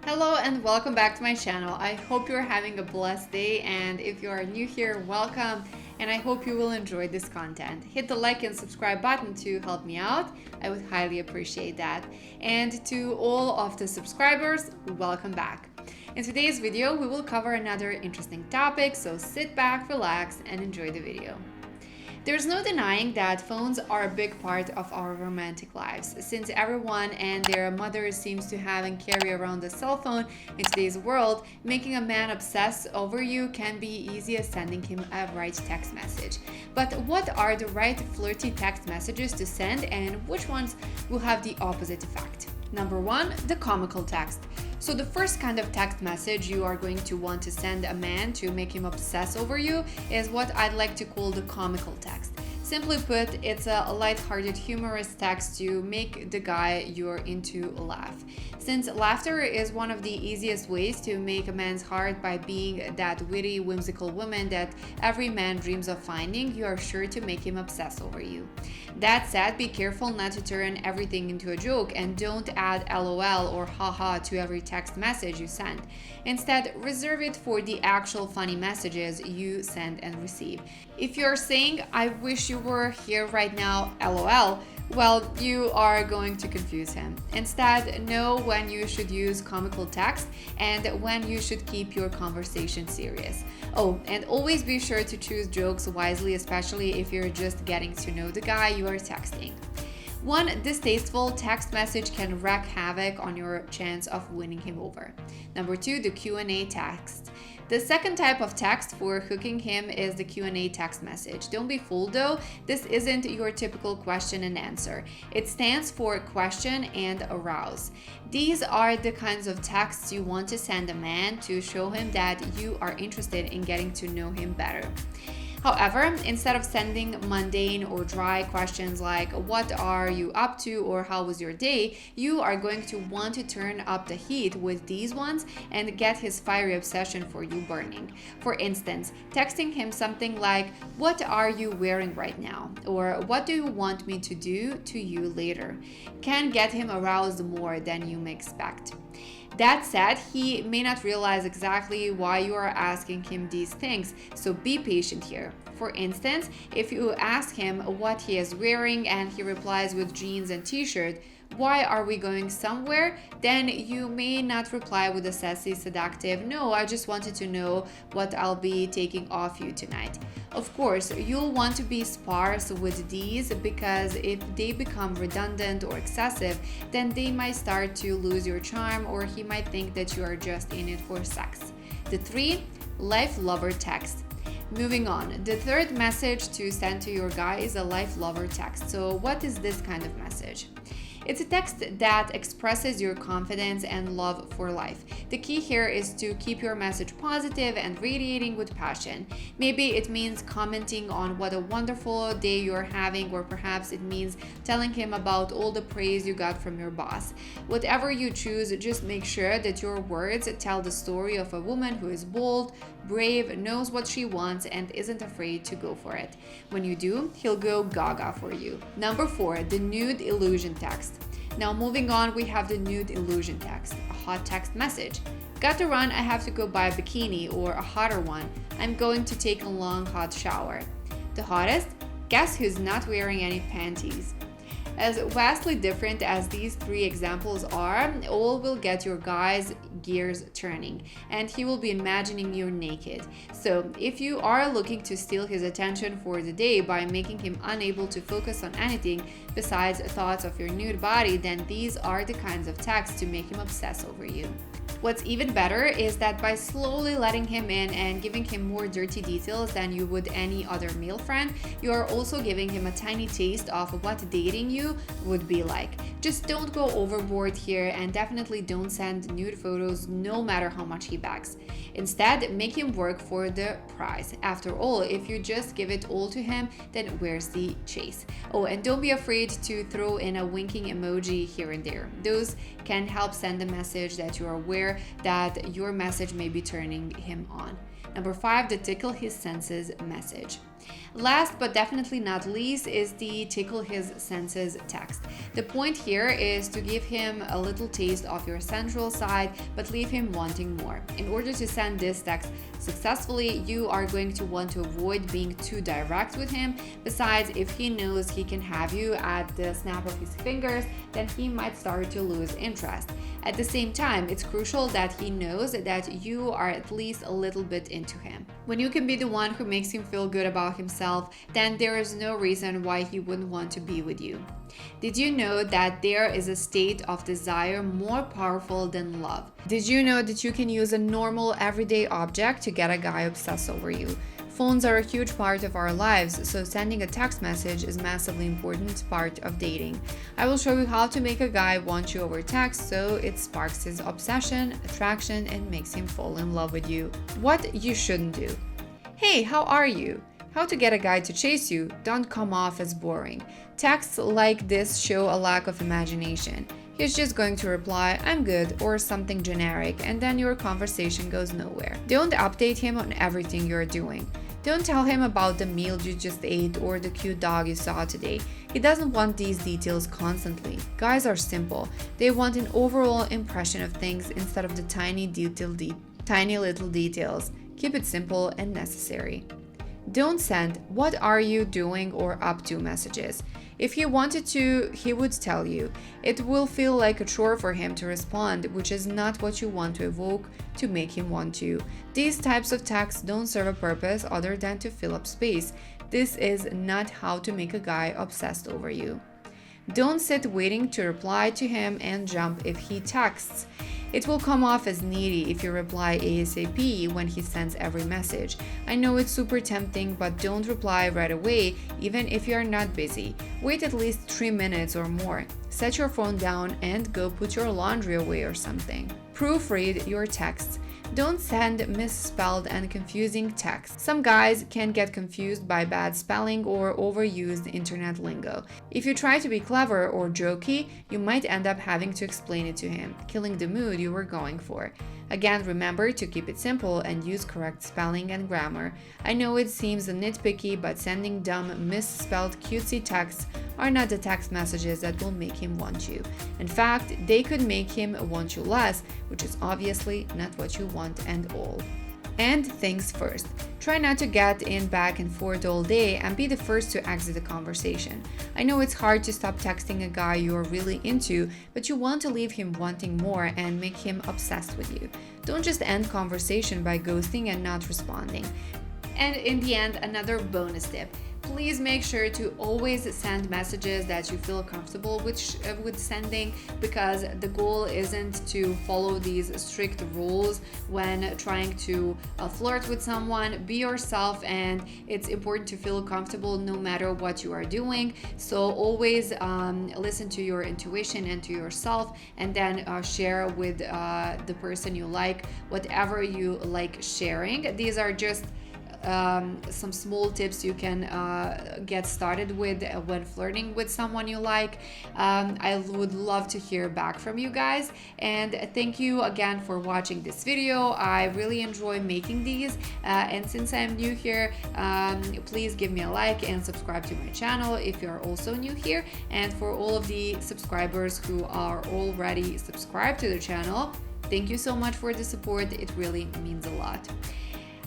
Hello and welcome back to my channel. I hope you're having a blessed day, and if you are new here, welcome, and I hope you will enjoy this content. Hit the like and subscribe button to help me out. I would highly appreciate that. And to all of the subscribers, welcome back. In today's video, we will cover another interesting topic, so sit back, relax, and enjoy the video. There's no denying that phones are a big part of our romantic lives, since everyone and their mother seems to have and carry around a cell phone in today's world. Making a man obsess over you can be easy as sending him a right text message. But what are the right flirty text messages to send, and which ones will have the opposite effect? Number one, the comical text. So the first kind of text message you are going to want to send a man to make him obsess over you is what I'd like to call the comical text. Simply put, it's a light-hearted, humorous text to make the guy you're into laugh. Since laughter is one of the easiest ways to make a man's heart by being that witty, whimsical woman that every man dreams of finding, you are sure to make him obsess over you. That said, be careful not to turn everything into a joke, and don't add LOL or haha to every text message you send. Instead, reserve it for the actual funny messages you send and receive. If you're saying, "I wish you were here right now, LOL," well, you are going to confuse him. Instead, know when you should use comical text and when you should keep your conversation serious. Oh, and always be sure to choose jokes wisely, especially if you're just getting to know the guy you are texting. One distasteful text message can wreak havoc on your chance of winning him over. Number two, the Q&A text. The second type of text for hooking him is the Q&A text message. Don't be fooled though, this isn't your typical question and answer. It stands for question and arouse. These are the kinds of texts you want to send a man to show him that you are interested in getting to know him better. However, instead of sending mundane or dry questions like "What are you up to?" or "How was your day?", you are going to want to turn up the heat with these ones and get his fiery obsession for you burning. For instance, texting him something like "What are you wearing right now?" or "What do you want me to do to you later?" can get him aroused more than you may expect. That said, he may not realize exactly why you are asking him these things, so be patient here. For instance, if you ask him what he is wearing and he replies with jeans and t-shirt, "Why are we going somewhere?" then you may not reply with a sassy, seductive, "No, I just wanted to know what I'll be taking off you tonight." Of course, you'll want to be sparse with these, because if they become redundant or excessive, then they might start to lose your charm, or he might think that you are just in it for sex. The three, life lover text. Moving on, the third message to send to your guy is a life lover text. So what is this kind of message? It's a text that expresses your confidence and love for life. The key here is to keep your message positive and radiating with passion. Maybe it means commenting on what a wonderful day you're having, or perhaps it means telling him about all the praise you got from your boss. Whatever you choose, just make sure that your words tell the story of a woman who is bold, brave, knows what she wants, and isn't afraid to go for it. When you do, he'll go gaga for you. Number four, the nude illusion text. Now moving on, we have the nude illusion text, a hot text message. "Got to run, I have to go buy a bikini," or a hotter one, "I'm going to take a long hot shower." The hottest? Guess who's not wearing any panties? As vastly different as these three examples are, all will get your guy's gears turning, and he will be imagining you naked. So if you are looking to steal his attention for the day by making him unable to focus on anything besides thoughts of your nude body, then these are the kinds of texts to make him obsess over you. What's even better is that by slowly letting him in and giving him more dirty details than you would any other male friend, you are also giving him a tiny taste of what dating you would be like. Just don't go overboard here, and definitely don't send nude photos no matter how much he begs. Instead, make him work for the prize. After all, if you just give it all to him, then where's the chase? Oh, and don't be afraid to throw in a winking emoji here and there. Those can help send a message that you are aware that your message may be turning him on. Number five, the Tickle His Senses message. Last but definitely not least is the Tickle His Senses text. The point here is to give him a little taste of your sensual side, but leave him wanting more. In order to send this text successfully, you are going to want to avoid being too direct with him. Besides, if he knows he can have you at the snap of his fingers, then he might start to lose interest. At the same time, it's crucial that he knows that you are at least a little bit into him. When you can be the one who makes him feel good about himself, then there is no reason why he wouldn't want to be with you. Did you know that there is a state of desire more powerful than love? Did you know that you can use a normal everyday object to get a guy obsessed over you? Phones are a huge part of our lives, so sending a text message is a massively important part of dating. I will show you how to make a guy want you over text so it sparks his obsession, attraction, and makes him fall in love with you. What you shouldn't do. Hey, how are you? How to get a guy to chase you. Don't come off as boring. Texts like this show a lack of imagination. He's just going to reply, "I'm good," or something generic, and then your conversation goes nowhere. Don't update him on everything you're doing. Don't tell him about the meal you just ate or the cute dog you saw today. He doesn't want these details constantly. Guys are simple. They want an overall impression of things instead of the tiny little details. Keep it simple and necessary. Don't send "what are you doing" or "up to" messages. If he wanted to, he would tell you. It will feel like a chore for him to respond, which is not what you want to evoke to make him want you. These types of texts don't serve a purpose other than to fill up space. This is not how to make a guy obsessed over you. Don't sit waiting to reply to him and jump if he texts. It will come off as needy if you reply ASAP when he sends every message. I know it's super tempting, but don't reply right away, even if you're not busy. Wait at least 3 minutes or more. Set your phone down and go put your laundry away or something. Proofread your texts. Don't send misspelled and confusing texts. Some guys can get confused by bad spelling or overused internet lingo. If you try to be clever or jokey, you might end up having to explain it to him, killing the mood you were going for. Again, remember to keep it simple and use correct spelling and grammar. I know it seems nitpicky, but sending dumb, misspelled cutesy texts are not the text messages that will make him want you. In fact, they could make him want you less, which is obviously not what you want and all. And things first. Try not to get in back and forth all day and be the first to exit the conversation. I know it's hard to stop texting a guy you're really into, but you want to leave him wanting more and make him obsessed with you. Don't just end conversation by ghosting and not responding. And in the end, another bonus tip. Please make sure to always send messages that you feel comfortable with sending, because the goal isn't to follow these strict rules when trying to flirt with someone. Be yourself, and it's important to feel comfortable no matter what you are doing. So always listen to your intuition and to yourself, and then share with the person you like whatever you like sharing. These are just some small tips you can get started with when flirting with someone you like. I would love to hear back from you guys, and thank you again for watching this video. I really enjoy making these, and since I'm new here, please give me a like and subscribe to my channel if you're also new here. And for all of the subscribers who are already subscribed to the channel, thank you so much for the support. It really means a lot.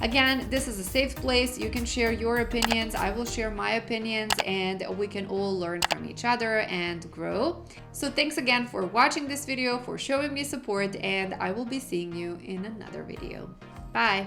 Again, this is a safe place. You can share your opinions. I will share my opinions, and we can all learn from each other and grow. So thanks again for watching this video, for showing me support, and I will be seeing you in another video. Bye.